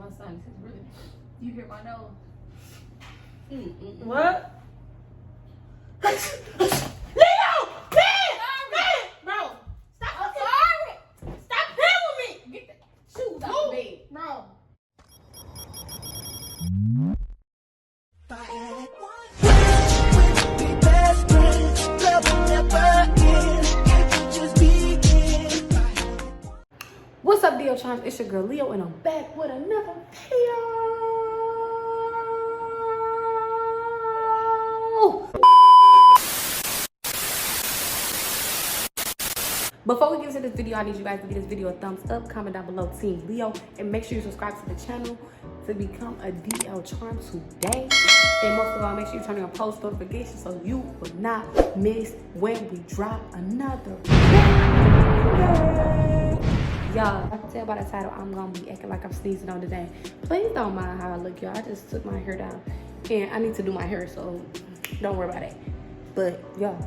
my sinus is really. You hear my nose? What? Leo! Man! Bro! Stop playing with me! Get the shoes out the bed. Bro. What's up, Leo Charms? It's your girl Leo, and I'm back with another video. Before we get into this video, I need you guys to give this video a thumbs up, comment down below Team Leo, and make sure you subscribe to the channel to become a DL Charm today. And most of all, make sure you turn on post notifications so you will not miss when we drop another video. Y'all, I can tell by the title, I'm gonna be acting like I'm sneezing on today. Please don't mind how I look, y'all. I just took my hair down, and I need to do my hair, so don't worry about it. But y'all,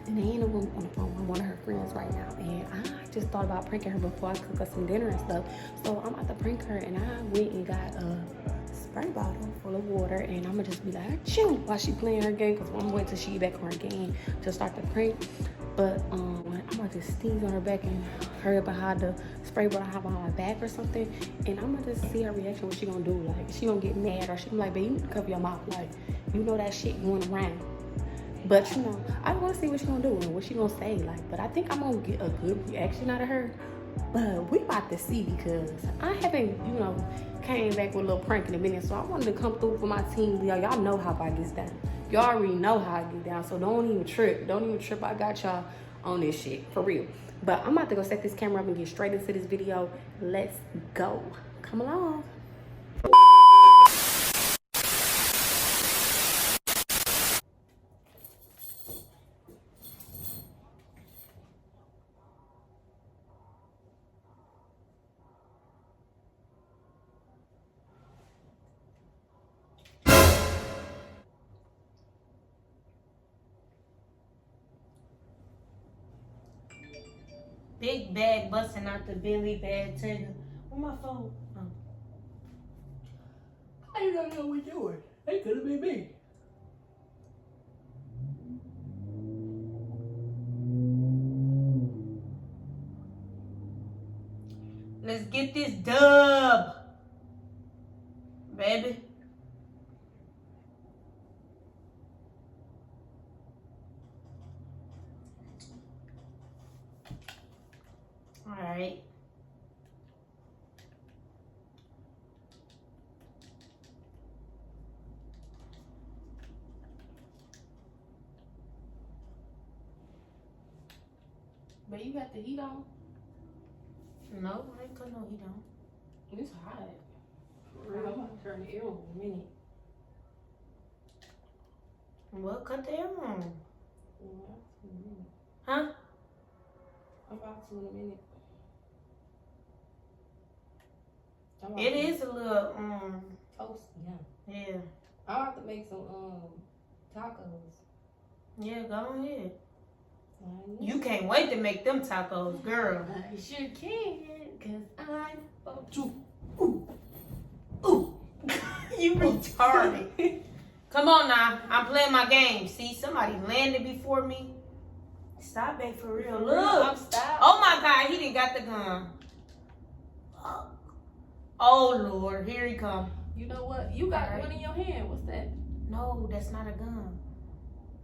and there ain't a woman on the phone with one of her friends right now, and I just thought about pranking her before I cook her some dinner and stuff. So I'm about to prank her, and I went and got a spray bottle full of water, and I'm gonna just be like, chill while she playing her game, because I'm gonna wait till she back on her game to start the prank. But I'm gonna just sneeze on her back and hurry up and hide the spray bottle I have on my back or something, and I'm gonna just see her reaction. What she gonna do? Like, she gonna get mad, or she gonna be like, babe, you need to cover your mouth, like, you know that shit going around. But you know, I want to see what she gonna do and what she gonna say. Like, but I think I'm gonna get a good reaction out of her. But we about to see, because I haven't, you know, came back with a little prank in a minute. So I wanted to come through for my team. Y'all know how I get down. Y'all already know how I get down. So don't even trip. Don't even trip. I got y'all on this shit for real. But I'm about to go set this camera up and get straight into this video. Let's go. Come along. Big bag busting out the Billy bag too. Where my phone? Oh. I don't know what we're doing. It could have been me. Let's get this dub, baby. All right. But you got the heat on? No, I ain't got no heat on. It's hot. I'm about to turn the air on in a minute. Well, cut the air on. Yeah, Huh? I'm about to in a minute. It is a little, toast, yeah. I'm about to make some, tacos. Yeah, go ahead. You can't wait to make them tacos, girl. I sure can, cause I'm about to. Ooh. You retarded. Come on now, I'm playing my game. See, somebody landed before me. Stop it, for real. Look. Oh my God, he done got the gun. Oh Lord, here he come. You know what? You got one in your hand. What's that? No, that's not a gun.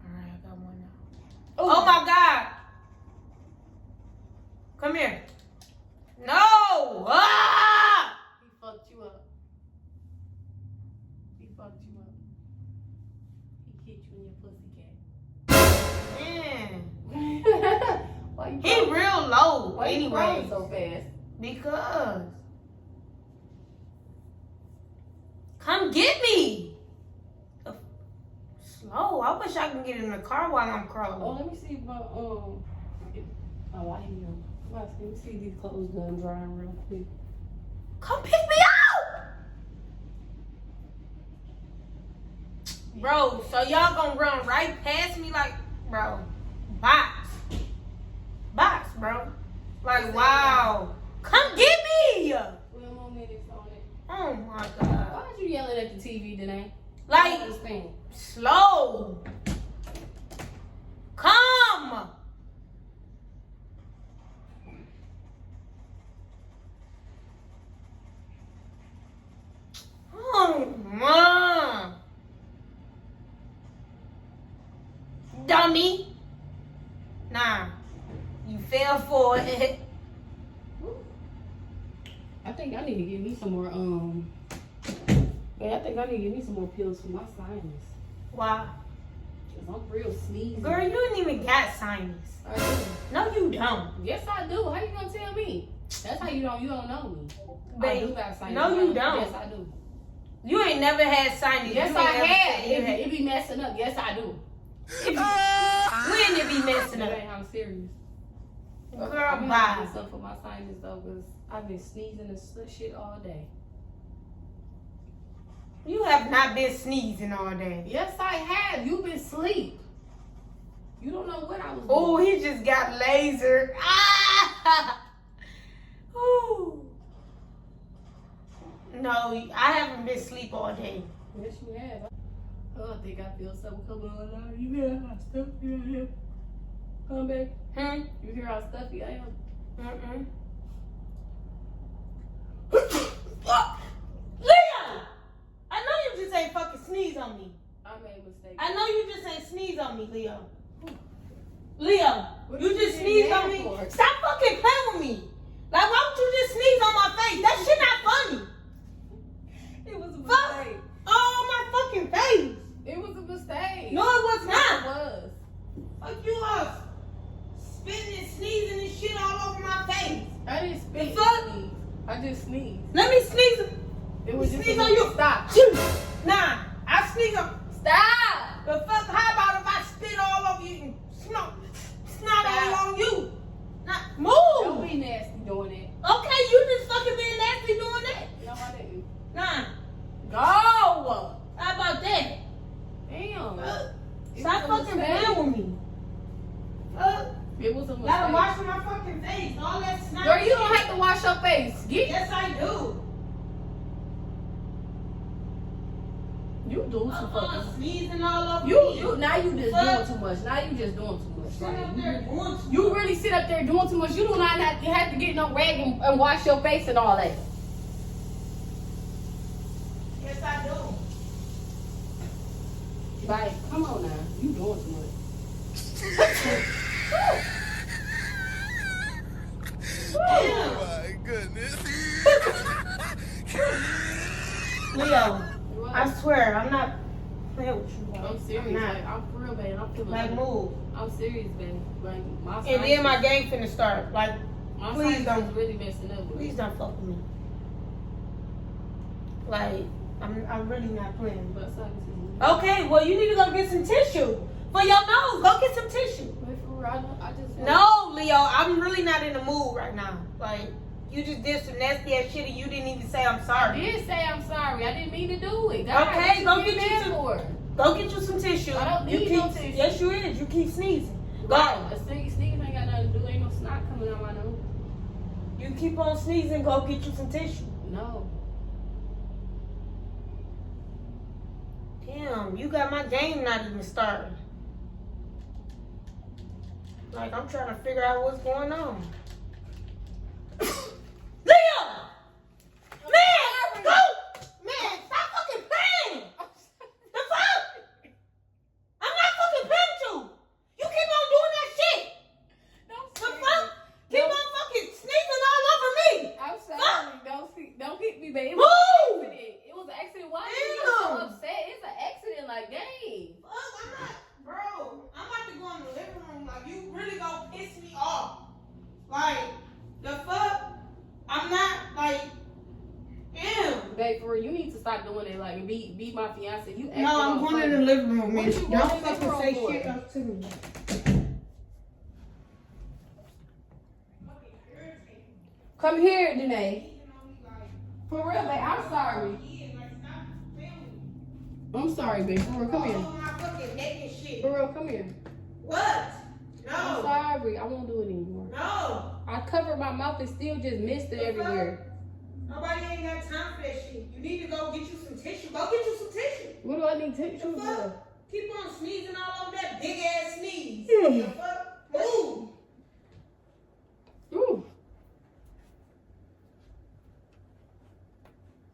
All right, I got one now. Ooh. Oh my God. Come here. No. Ah! He fucked you up. He fucked you up. He hit you in your pussy cat. Man. Why you He real low. Why you Anyway. crying so fast? Because. Come get me. Slow. I wish I could get in the car while I'm crawling. Oh, let me see if my oh, I hear you. Let me see if these clothes done drying real quick. Come pick me up. Bro, so y'all gonna run right past me like, bro, box, bro. Like, wow. Come get me. Well, more minutes on it. Oh TV, Danay. Like, Understand. slow. Come. Oh, Mom. Dummy. Nah. You fell for it. I think I need to give me some more, I think I need to give me some more pills for my sinus. Why? Cause I'm real sneezy. Girl, you ain't even got sinus. I do. No, you don't. Yes, I do. How you gonna tell me? That's how you don't know me. Babe, I do got sinus. no, you don't. Yes, I do. You ain't never had sinus. Yes, You I ain't never have. said you had- It be messing up. Yes, I do. When it be messing That up? ain't how I'm serious. Girl, I'm bye. doing something for my sinus though, cause I've been sneezing and shit all day. You have not been sneezing all day. Yes, I have. You've been asleep. You don't know what I was doing. Oh, he just got laser. Ah! Ooh. No, I haven't been asleep all day. Yes, you have. Oh, I think I feel something coming on now. You hear how stuffy I am? Come back. You hear how stuffy I am? Mm-mm. Leo! I know you just ain't fucking sneeze on me. I made a mistake. I know you just ain't sneeze on me, Leo. Leo, What you you just getting sneezed mad on me? for? Stop fucking playing with me. Like, why would you just sneeze on my face? That shit not funny. It was a Fuck. mistake. Oh, my fucking face. It was a mistake. No, it was It not. was. Fuck you up. Spitting and sneezing and shit all over my face. I didn't spit. The fuck? Sneeze. I just sneezed. Let me sneeze. It was just Sneeze a on you. Stop. Nah, I sneeze on. Stop. The fuck? How about if I spit all over you and snot all on you? Nah, Don't move. be nasty doing it. Okay, you just fucking being nasty doing that. No, I didn't. Nah, Go. how about that? Damn. Stop fucking playing with me. It was a mistake. Gotta wash my fucking face. All that snot. Girl, you don't have to wash your face. Yes, I do. You doing too fucking. Sneezing all over You me. now you just Fuck. doing too much. Now you just doing too much. Sit up there Like, doing too you much. really sit up there doing too much. You do not have to get no rag and wash your face and all that. Yes, I do. Like, come on now. You doing too much. Damn. My goodness. Leo, I swear, I'm not playing with you. I'm serious. I'm not. Like, I'm for real, man. I'm feeling Like, move. I'm serious, man. Like, my And then my game finna start. Like, my please sinus don't. is really messing up. Please don't fuck with me. Like, I'm really not playing. My sinus is Okay, well, you need to go get some tissue. For your nose, go get some tissue. Wait, for real, I just No, Leo, I'm really not in the mood right now. Like, you just did some nasty ass shit and you didn't even say I'm I sorry. did say I'm sorry. I didn't mean to do it. God, Okay, what go get you mad some- for? Go get you some tissue. I don't You need keep, no tissue. Yes, you is. You keep sneezing. Go. A sneeze ain't got nothing to do. Ain't no snot coming out my nose. You keep on sneezing, go get you some tissue. No. Damn, you got my game not even started. Like, I'm trying to figure out what's going on. Leo! Man! Go! Man, stop fucking playing! The fuck? I'm not fucking playing with you! You keep on doing that shit! Don't The fuck? Keep on fucking sneezing all over me! I'm sorry. Don't hit me, baby. It Move! was an accident. It was an accident. Why are you Damn. so upset? It's an accident. Like, dang. Fuck, I'm not, bro. I'm about to go in the living room. Like, you really gonna piss me off. Like, the fuck? I'm not, like, damn. Babe, for real, you need to stop doing it. Like, be my fiance. You acting No, I'm all going in the funny. living room, man. What you Don't going in the fucking living say room shit for? up to me. Come here, Danay. For real, babe. I'm sorry. I'm sorry, babe. For real, come here. My fucking neck and shit. For real, come here. What? I'm No. sorry. I won't do it anymore. No. I covered my mouth and still just missed it everywhere. Nobody ain't got time for that shit. You need to go get you some tissue. Go get you some What do I need tissue for? Keep on sneezing all over that big ass sneeze. Yeah. The fuck? Move. Ooh.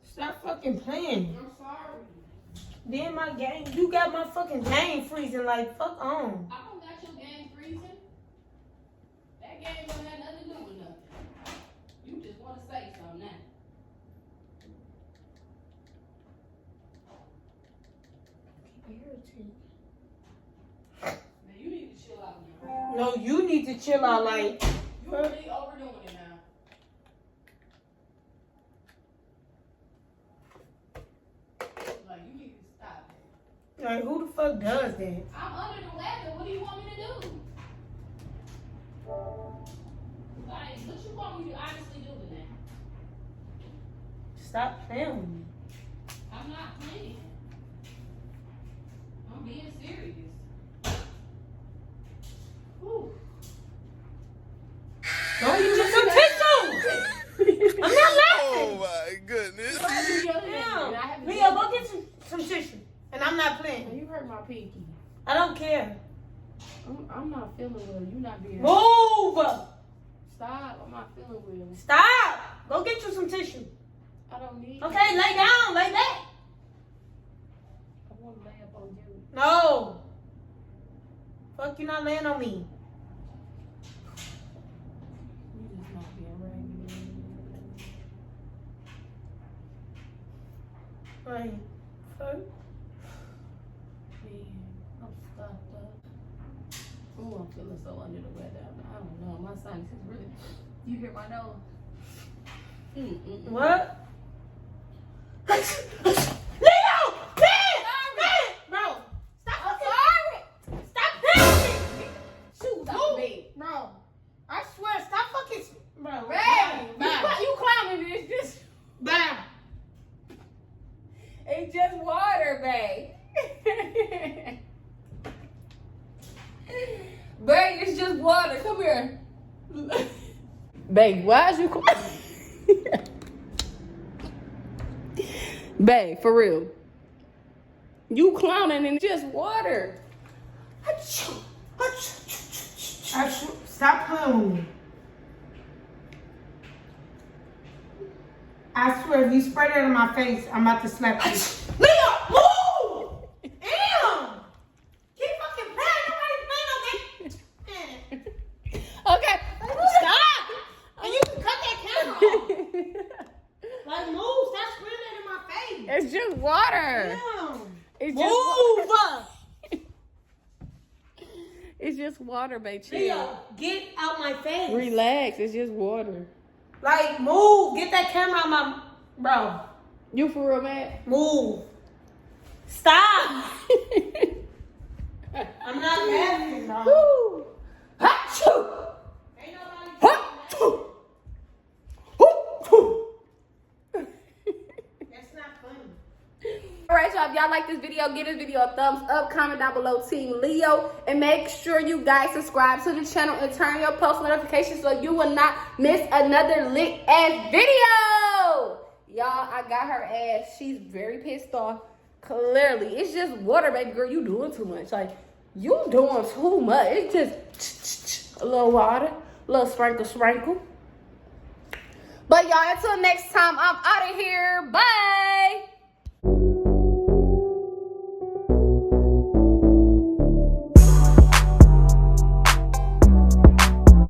Stop fucking playing. I'm sorry. Then my game, you got my fucking game freezing like fuck on. I don't got your game freezing. That game don't have nothing to do with nothing. You just want to say something now. Man, you need to chill out now. No, you need to chill out like. You really overdoing it now. Like, you need to stop it. Like, who the fuck does that? I'm under the weather. What do you want me to do? Like, what you want me to honestly do with that? Stop playing with me. I'm not playing. I'm being serious. Whew. Don't you get some tissue? I'm not laughing. Oh my goodness. Damn. Leo, go get some tissue. And I'm not playing. You hurt my pinky. I don't care. I'm not feeling well. You not being. Move. Stop. I'm not feeling well. Stop. Go get you some tissue. I don't need. Okay, lay down. Lay back. I want to lay up on you. No. Fuck, you not laying on me. You just not being right. Like, fuck. Man, I'm stuffed up. Oh, I'm feeling so under the weather. I don't know. My sinus is really. You hear my nose? What? Leo! Man! Bro, stop fucking. Stop playing. Shoot, Move. me. Bro, I swear, stop fucking. Bro, Babe, bye. you clowning. It's just. Bye. It's just water, babe. Babe, it's just water. Come here. Babe, why is you crying? Babe, for real. You clowning and it's just water. Stop playing with me. I swear, if you spray that in my face, I'm about to slap you. Leo, move! Damn! Keep fucking playing. Nobody's playing no game. Okay. Stop! And you can cut that camera off. Like, move. Stop spraying that in my face. It's just water. Damn. It's Move! It's just water, babe. Chill. Leo, get out my face. Relax. It's just water. Like, move. Get that camera out my... Bro, You for real, man? move. Stop. I'm not laughing, bro. Woo. Achoo. Ain't nobody... Achoo. That's not funny. Alright, y'all, if y'all like this video, give this video a thumbs up, comment down below Team Leo, and make sure you guys subscribe to the channel and turn your post notifications so you will not miss another lit ass video. Y'all, I got her ass. She's very pissed off. Clearly, it's just water, baby girl. You doing too much. Like, you doing too much. It's just a little water, a little sprinkle. But y'all, until next time, I'm out of here. Bye.